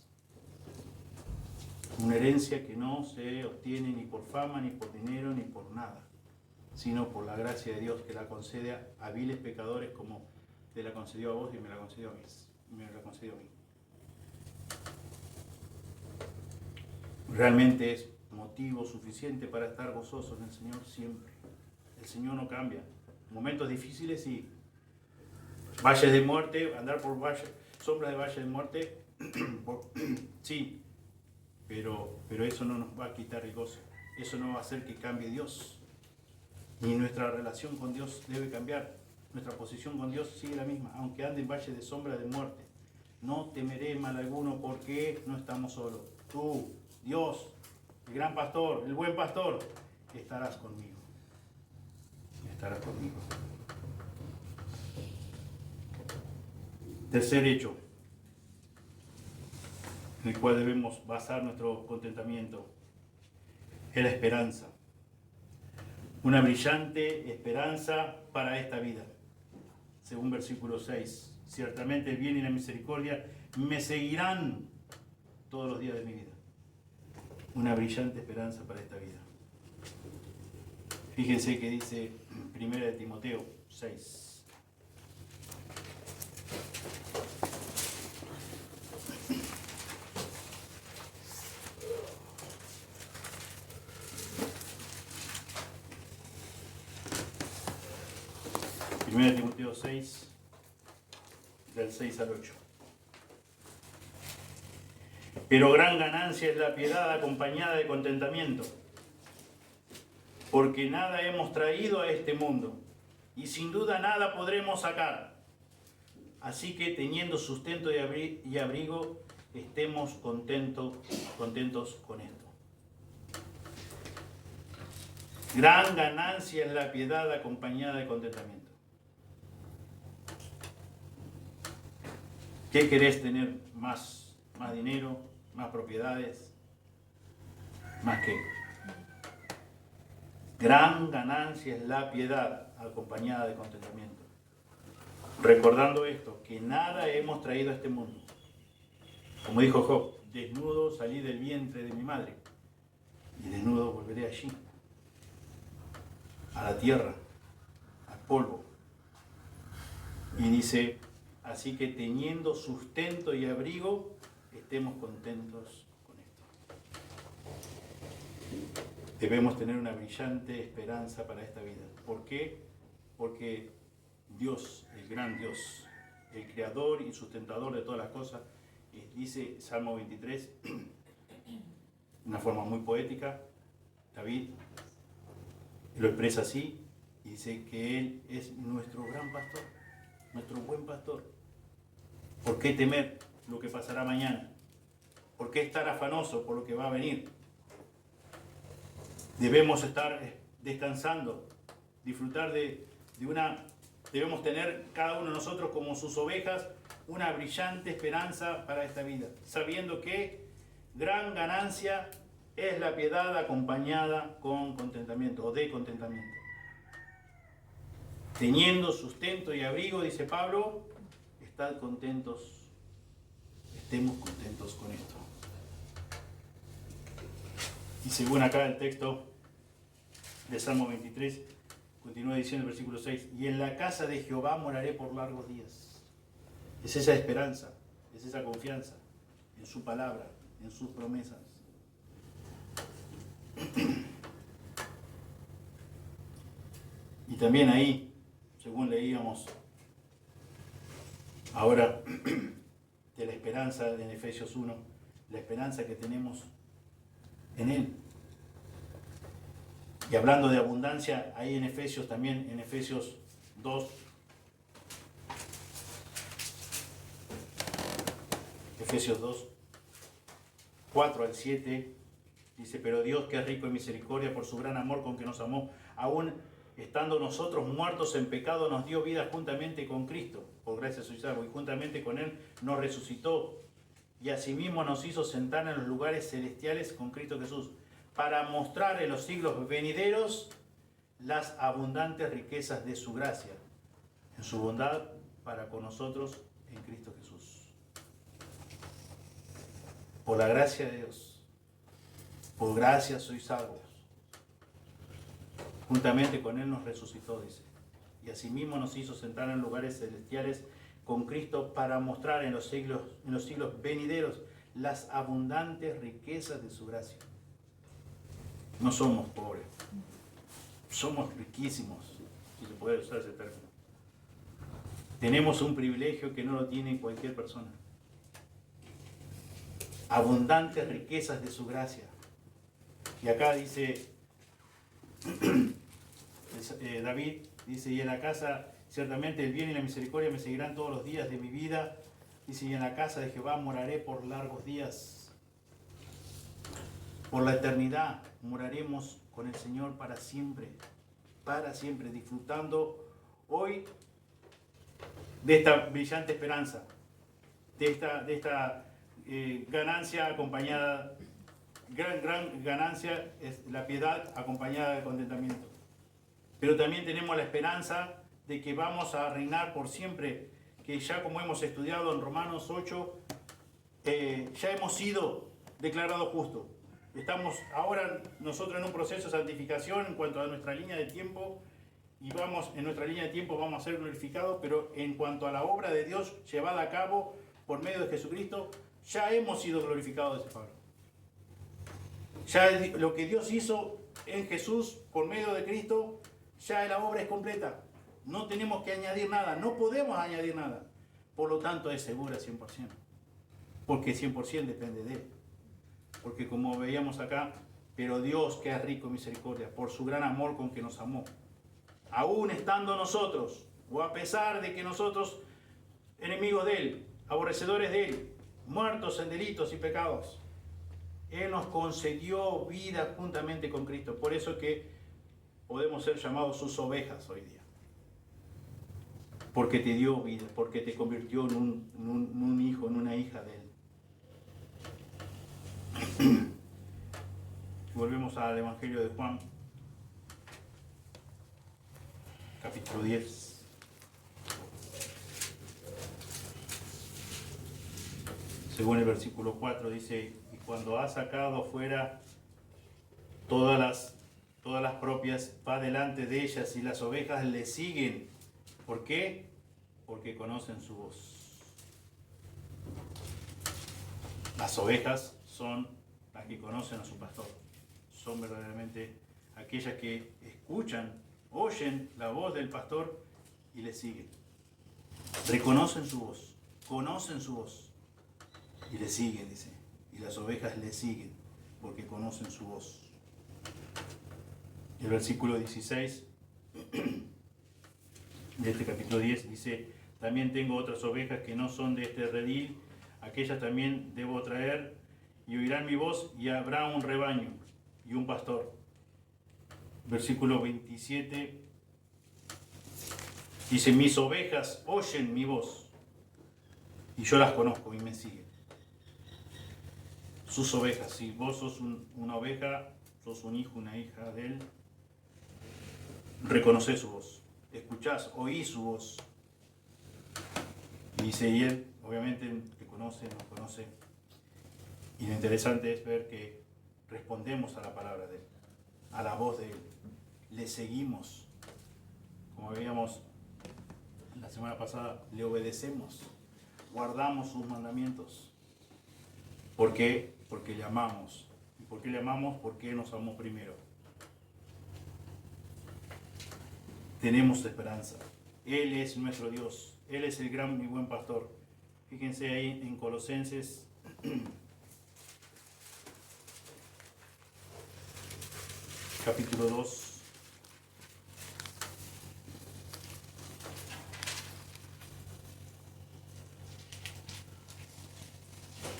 Una herencia que no se obtiene ni por fama, ni por dinero, ni por nada, sino por la gracia de Dios, que la concede a viles pecadores como te la concedió a vos y me la concedió a mí. Realmente es motivo suficiente para estar gozoso en el Señor siempre. El Señor no cambia. Momentos difíciles y valles de muerte, andar por sombras de valles de muerte, sí, pero eso no nos va a quitar el gozo. Eso no va a hacer que cambie Dios. Ni nuestra relación con Dios debe cambiar. Nuestra posición con Dios sigue la misma, aunque ande en valle de sombra de muerte. No temeré mal alguno, porque no estamos solos. Tú, Dios, el gran pastor, el buen pastor, estarás conmigo. Estarás conmigo. Tercer hecho en el cual debemos basar nuestro contentamiento es la esperanza. Una brillante esperanza para esta vida. Según versículo 6, ciertamente el bien y la misericordia me seguirán todos los días de mi vida. Una brillante esperanza para esta vida. Fíjense que dice 1 de Timoteo 6. Primera de Timoteo 6, del 6 al 8. Pero gran ganancia es la piedad acompañada de contentamiento, porque nada hemos traído a este mundo, y sin duda nada podremos sacar. Así que teniendo sustento y abrigo, estemos contentos con esto. Gran ganancia es la piedad acompañada de contentamiento. ¿Qué querés tener? Más dinero, más propiedades, más qué. Gran ganancia es la piedad acompañada de contentamiento. Recordando esto, que nada hemos traído a este mundo. Como dijo Job, desnudo salí del vientre de mi madre y desnudo volveré allí, a la tierra, al polvo. Y dice, así que teniendo sustento y abrigo, estemos contentos con esto. Debemos tener una brillante esperanza para esta vida. ¿Por qué? Porque Dios, el gran Dios, el creador y sustentador de todas las cosas, dice Salmo 23, de una forma muy poética. David lo expresa así y dice que Él es nuestro gran pastor, nuestro buen pastor. ¿Por qué temer lo que pasará mañana? ¿Por qué estar afanoso por lo que va a venir? Debemos estar descansando, disfrutar debemos tener cada uno de nosotros como sus ovejas una brillante esperanza para esta vida, sabiendo que gran ganancia es la piedad acompañada con contentamiento o de contentamiento. Teniendo sustento y abrigo, dice Pablo, estad contentos, estemos contentos con esto. Y según acá el texto de Salmo 23, continúa diciendo el versículo 6, y en la casa de Jehová moraré por largos días. Es esa esperanza, es esa confianza en su palabra, en sus promesas. Y también ahí, según leíamos ahora de la esperanza en Efesios 1, la esperanza que tenemos en Él. Y hablando de abundancia, ahí en Efesios también, en Efesios 2, Efesios 2, 4 al 7, dice, pero Dios que es rico en misericordia por su gran amor con que nos amó, aún estando nosotros muertos en pecado, nos dio vida juntamente con Cristo, por gracia sois salvos, y juntamente con Él nos resucitó, y asimismo nos hizo sentar en los lugares celestiales con Cristo Jesús, para mostrar en los siglos venideros las abundantes riquezas de su gracia, en su bondad para con nosotros en Cristo Jesús. Por la gracia de Dios, por gracia sois salvos. Juntamente con Él nos resucitó, dice. Y asimismo nos hizo sentar en lugares celestiales con Cristo para mostrar en los siglos venideros las abundantes riquezas de su gracia. No somos pobres, somos riquísimos, si se puede usar ese término. Tenemos un privilegio que no lo tiene cualquier persona. Abundantes riquezas de su gracia. Y acá dice David, dice, y en la casa ciertamente el bien y la misericordia me seguirán todos los días de mi vida. Dice, y en la casa de Jehová moraré por largos días. Por la eternidad moraremos con el Señor para siempre, disfrutando hoy de esta brillante esperanza, de esta ganancia acompañada, gran ganancia es la piedad acompañada de contentamiento. Pero también tenemos la esperanza de que vamos a reinar por siempre, que ya como hemos estudiado en Romanos 8, ya hemos sido declarados justos. Estamos ahora nosotros en un proceso de santificación en cuanto a nuestra línea de tiempo, y en nuestra línea de tiempo vamos a ser glorificados, pero en cuanto a la obra de Dios llevada a cabo por medio de Jesucristo, ya hemos sido glorificados, dice Pablo. Ya lo que Dios hizo en Jesús por medio de Cristo, ya la obra es completa. No tenemos que añadir nada, no podemos añadir nada. Por lo tanto es segura 100%, porque 100% depende de Él. Porque como veíamos acá, pero Dios que es rico en misericordia, por su gran amor con que nos amó, aún estando nosotros, o a pesar de que nosotros, enemigos de Él, aborrecedores de Él, muertos en delitos y pecados, Él nos concedió vida juntamente con Cristo. Por eso que podemos ser llamados sus ovejas hoy día. Porque te dio vida, porque te convirtió en un hijo, en una hija de Él. Volvemos al Evangelio de Juan, capítulo 10. Según el versículo 4 dice, y cuando ha sacado fuera todas las propias, va delante de ellas y las ovejas le siguen. ¿Por qué? Porque conocen su voz. Las ovejas son las que conocen a su pastor. Son verdaderamente aquellas que escuchan, oyen la voz del pastor y le siguen. Reconocen su voz, conocen su voz y le siguen, dice. Y las ovejas le siguen porque conocen su voz. El versículo 16 de este capítulo 10 dice: también tengo otras ovejas que no son de este redil, aquellas también debo traer, y oirán mi voz, y habrá un rebaño y un pastor. Versículo 27 dice: mis ovejas oyen mi voz, y yo las conozco y me siguen. Sus ovejas, si vos sos una oveja, sos un hijo, una hija de él, reconocés su voz, escuchás, oís su voz. Y dice, y él obviamente te conoce, nos conoce. Y lo interesante es ver que respondemos a la palabra de él, a la voz de él. Le seguimos. Como veíamos la semana pasada, le obedecemos, guardamos sus mandamientos. ¿Por qué? Porque le amamos. ¿Y por qué le amamos? Porque él nos amó primero. Tenemos esperanza. Él es nuestro Dios. Él es el gran y buen pastor. Fíjense ahí en Colosenses capítulo 2.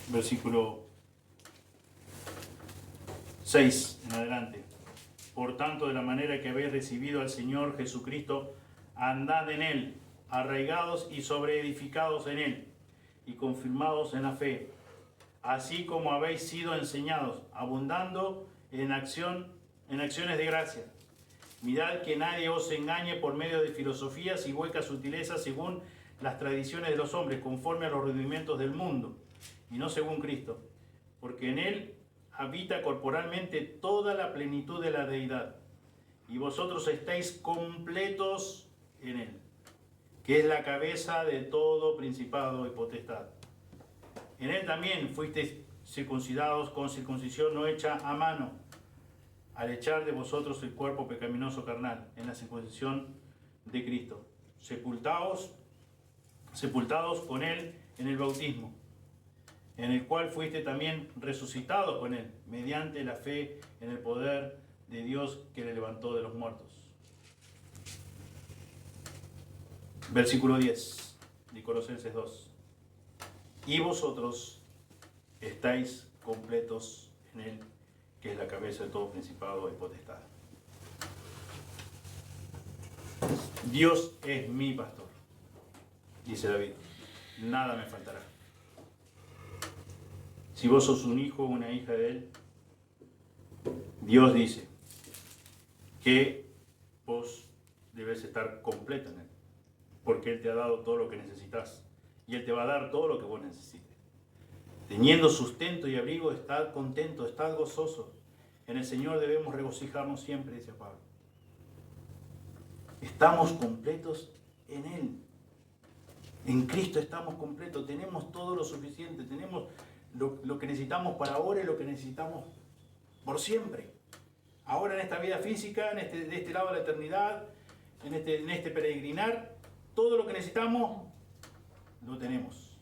Versículo 6 en adelante. Por tanto, de la manera que habéis recibido al Señor Jesucristo, andad en Él, arraigados y sobreedificados en Él, y confirmados en la fe, así como habéis sido enseñados, abundando en acciones de gracia. Mirad que nadie os engañe por medio de filosofías y huecas sutilezas según las tradiciones de los hombres, conforme a los rudimentos del mundo, y no según Cristo, porque en Él habita corporalmente toda la plenitud de la deidad, y vosotros estáis completos en Él, que es la cabeza de todo principado y potestad. En Él también fuisteis circuncidados con circuncisión no hecha a mano, al echar de vosotros el cuerpo pecaminoso carnal, en la circuncisión de Cristo, sepultados con Él en el bautismo, en el cual fuiste también resucitados con Él, mediante la fe en el poder de Dios que le levantó de los muertos. Versículo 10 de Colosenses 2. Y vosotros estáis completos en Él, que es la cabeza de todo principado y potestad. Dios es mi pastor, dice David, nada me faltará. Si vos sos un hijo o una hija de Él, Dios dice que vos debes estar completo en Él, porque Él te ha dado todo lo que necesitas y Él te va a dar todo lo que vos necesites. Teniendo sustento y abrigo, estad contento, estad gozoso. En el Señor debemos regocijarnos siempre, dice Pablo. Estamos completos en Él. En Cristo estamos completos, tenemos todo lo suficiente, tenemos lo que necesitamos para ahora y lo que necesitamos por siempre. Ahora en esta vida física, de este lado de la eternidad, en este peregrinar, todo lo que necesitamos lo tenemos.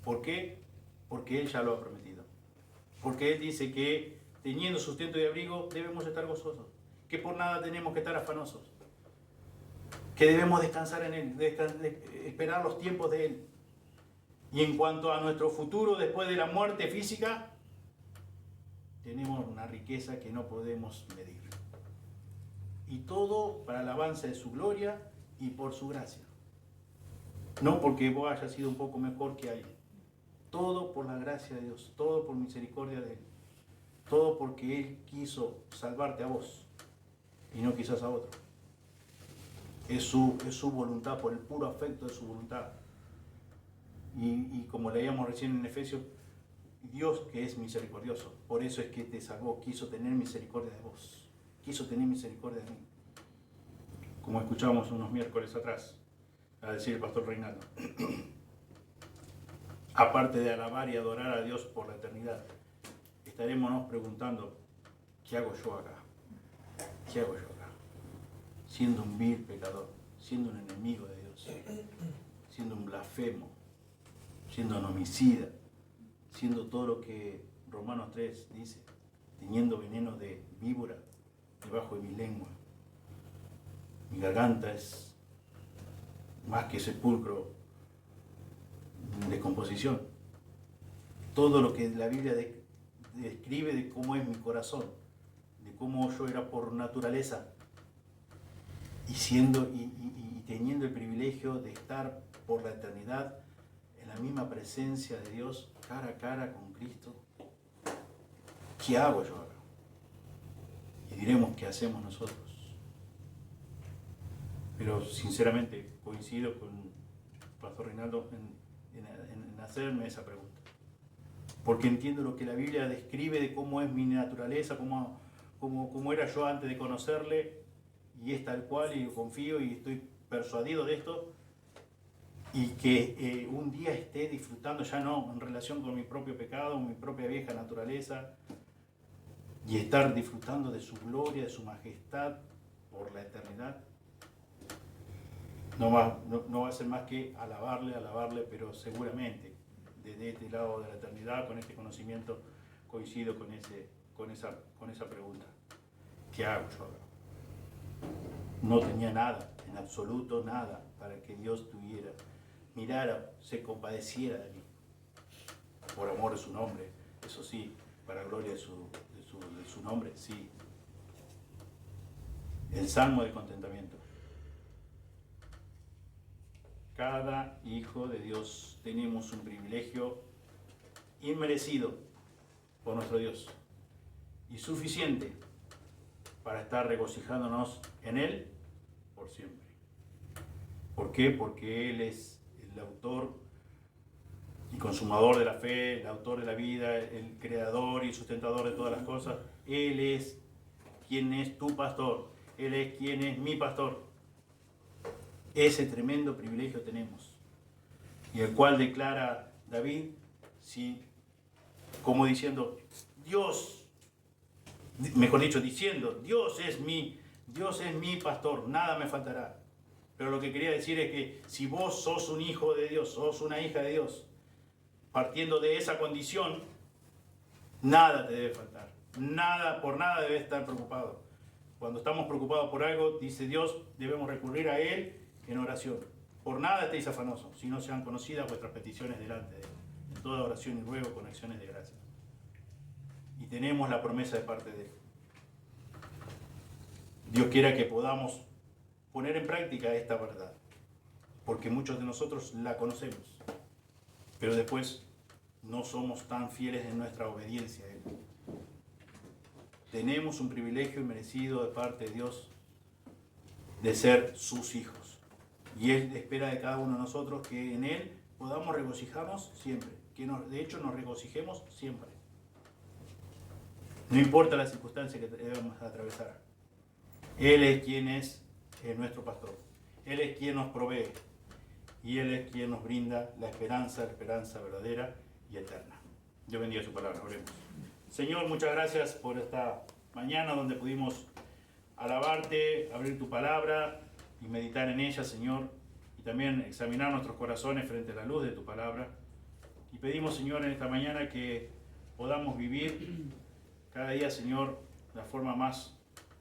¿Por qué? Porque Él ya lo ha prometido. Porque Él dice que teniendo sustento y abrigo debemos estar gozosos, que por nada tenemos que estar afanosos, que debemos descansar en Él, esperar los tiempos de Él. Y en cuanto a nuestro futuro después de la muerte física, tenemos una riqueza que no podemos medir. Y todo para la alabanza de su gloria y por su gracia. No porque vos hayas sido un poco mejor que alguien. Todo por la gracia de Dios, todo por misericordia de Él. Todo porque Él quiso salvarte a vos y no quizás a otro. Es su voluntad, por el puro afecto de su voluntad. Y como leíamos recién en Efesios, Dios que es misericordioso, por eso es que te salvó, quiso tener misericordia de vos, quiso tener misericordia de mí. Como escuchábamos unos miércoles atrás, a decir el pastor Reinaldo. Aparte de alabar y adorar a Dios por la eternidad, estaremos preguntando, ¿qué hago yo acá? ¿Qué hago yo acá? Siendo un vil pecador, siendo un enemigo de Dios, siendo un blasfemo, siendo un homicida, siendo todo lo que Romanos 3 dice, teniendo veneno de víbora debajo de mi lengua. Mi garganta es más que sepulcro, descomposición. Todo lo que la Biblia describe de cómo es mi corazón, de cómo yo era por naturaleza, y teniendo el privilegio de estar por la eternidad en la misma presencia de Dios, cara a cara con Cristo. ¿Qué hago yo ahora? Y diremos qué hacemos nosotros. Pero sinceramente coincido con el Pastor Reinaldo en hacerme esa pregunta. Porque entiendo lo que la Biblia describe de cómo es mi naturaleza, cómo era yo antes de conocerle, y es tal cual, y confío y estoy persuadido de esto, y que un día esté disfrutando, ya no en relación con mi propio pecado, mi propia vieja naturaleza, y estar disfrutando de su gloria, de su majestad por la eternidad. No va a ser más que alabarle, pero seguramente desde este lado de la eternidad, con este conocimiento, coincido con esa pregunta. ¿Qué hago yo ahora? No tenía nada, en absoluto nada, para que Dios mirara, se compadeciera de mí. Por amor de su nombre, eso sí, para gloria de su nombre, sí. El salmo de contentamiento. Cada hijo de Dios tenemos un privilegio inmerecido por nuestro Dios y suficiente para estar regocijándonos en Él por siempre. ¿Por qué? Porque Él es el autor y consumador de la fe, el autor de la vida, el creador y sustentador de todas las cosas. Él es quien es tu pastor, Él es quien es mi pastor. Ese tremendo privilegio tenemos, y el cual declara David, sí, como diciendo, diciendo, Dios es mi pastor, nada me faltará. Pero lo que quería decir es que si vos sos un hijo de Dios, sos una hija de Dios, partiendo de esa condición, nada te debe faltar, por nada debes estar preocupado. Cuando estamos preocupados por algo, dice Dios, debemos recurrir a Él en oración. Por nada estéis afanosos, si no sean conocidas vuestras peticiones delante de Él, en toda oración y ruego con acciones de gracia. Y tenemos la promesa de parte de Él. Dios quiera que podamos poner en práctica esta verdad, porque muchos de nosotros la conocemos, pero después no somos tan fieles en nuestra obediencia a Él. Tenemos un privilegio merecido de parte de Dios de ser sus hijos. Y Él espera de cada uno de nosotros que en Él podamos regocijarnos siempre, que de hecho nos regocijemos siempre. No importa la circunstancia que debamos atravesar. Él es quien es nuestro pastor. Él es quien nos provee. Y Él es quien nos brinda la esperanza verdadera y eterna. Dios bendiga su palabra. Oremos. Señor, muchas gracias por esta mañana donde pudimos alabarte, abrir tu palabra y meditar en ella, Señor, y también examinar nuestros corazones frente a la luz de tu palabra. Y pedimos, Señor, en esta mañana que podamos vivir cada día, Señor, de la forma más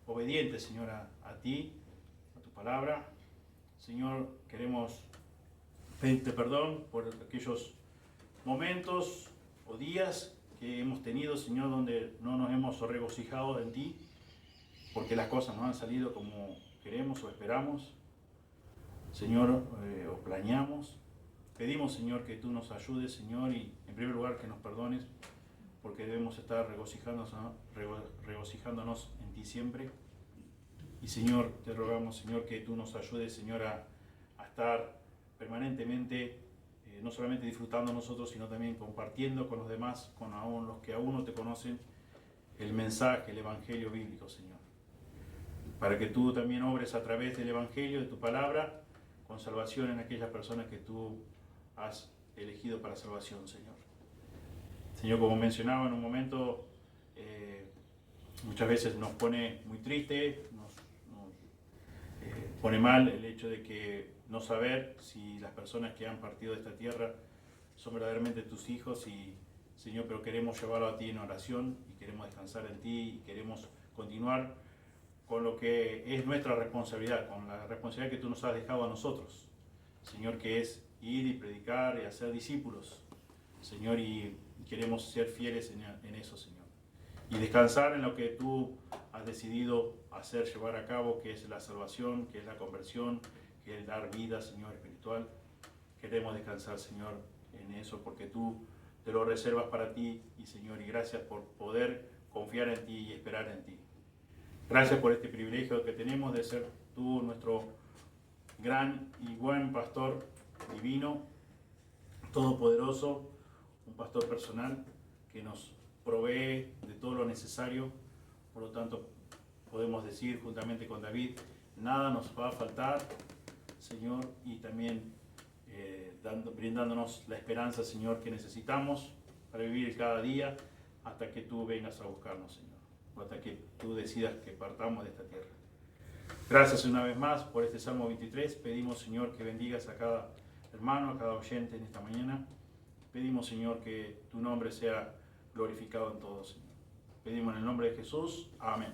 obediente, Señor, a ti, a tu palabra. Señor, queremos pedirte perdón por aquellos momentos o días que hemos tenido, Señor, donde no nos hemos regocijado en ti, porque las cosas no han salido como queremos o esperamos, Señor, o planeamos. Pedimos, Señor, que tú nos ayudes, Señor, y en primer lugar que nos perdones, porque debemos estar regocijándonos en ti siempre. Y Señor, te rogamos, Señor, que tú nos ayudes, Señor, a estar permanentemente, no solamente disfrutando nosotros, sino también compartiendo con los demás, con los que aún no te conocen, el mensaje, el evangelio bíblico, Señor. Para que tú también obres a través del evangelio, de tu palabra, con salvación en aquellas personas que tú has elegido para salvación, Señor. Señor, como mencionaba en un momento, muchas veces nos pone muy triste, nos pone mal el hecho de que no saber si las personas que han partido de esta tierra son verdaderamente tus hijos y Señor, pero queremos llevarlo a ti en oración y queremos descansar en ti y queremos continuar con lo que es nuestra responsabilidad, con la responsabilidad que tú nos has dejado a nosotros, Señor, que es ir y predicar y hacer discípulos, Señor, y queremos ser fieles en eso, Señor. Y descansar en lo que tú has decidido hacer, llevar a cabo, que es la salvación, que es la conversión, que es dar vida, Señor, espiritual. Queremos descansar, Señor, en eso, porque tú te lo reservas para ti, y Señor, y gracias por poder confiar en ti y esperar en ti. Gracias por este privilegio que tenemos de ser tú nuestro gran y buen pastor divino, todopoderoso, un pastor personal que nos provee de todo lo necesario. Por lo tanto, podemos decir juntamente con David, nada nos va a faltar, Señor, y también brindándonos la esperanza, Señor, que necesitamos para vivir cada día hasta que tú vengas a buscarnos, Señor, o hasta que tú decidas que partamos de esta tierra. Gracias una vez más por este Salmo 23. Pedimos, Señor, que bendigas a cada hermano, a cada oyente en esta mañana. Pedimos, Señor, que tu nombre sea glorificado en todo, Señor. Pedimos en el nombre de Jesús. Amén.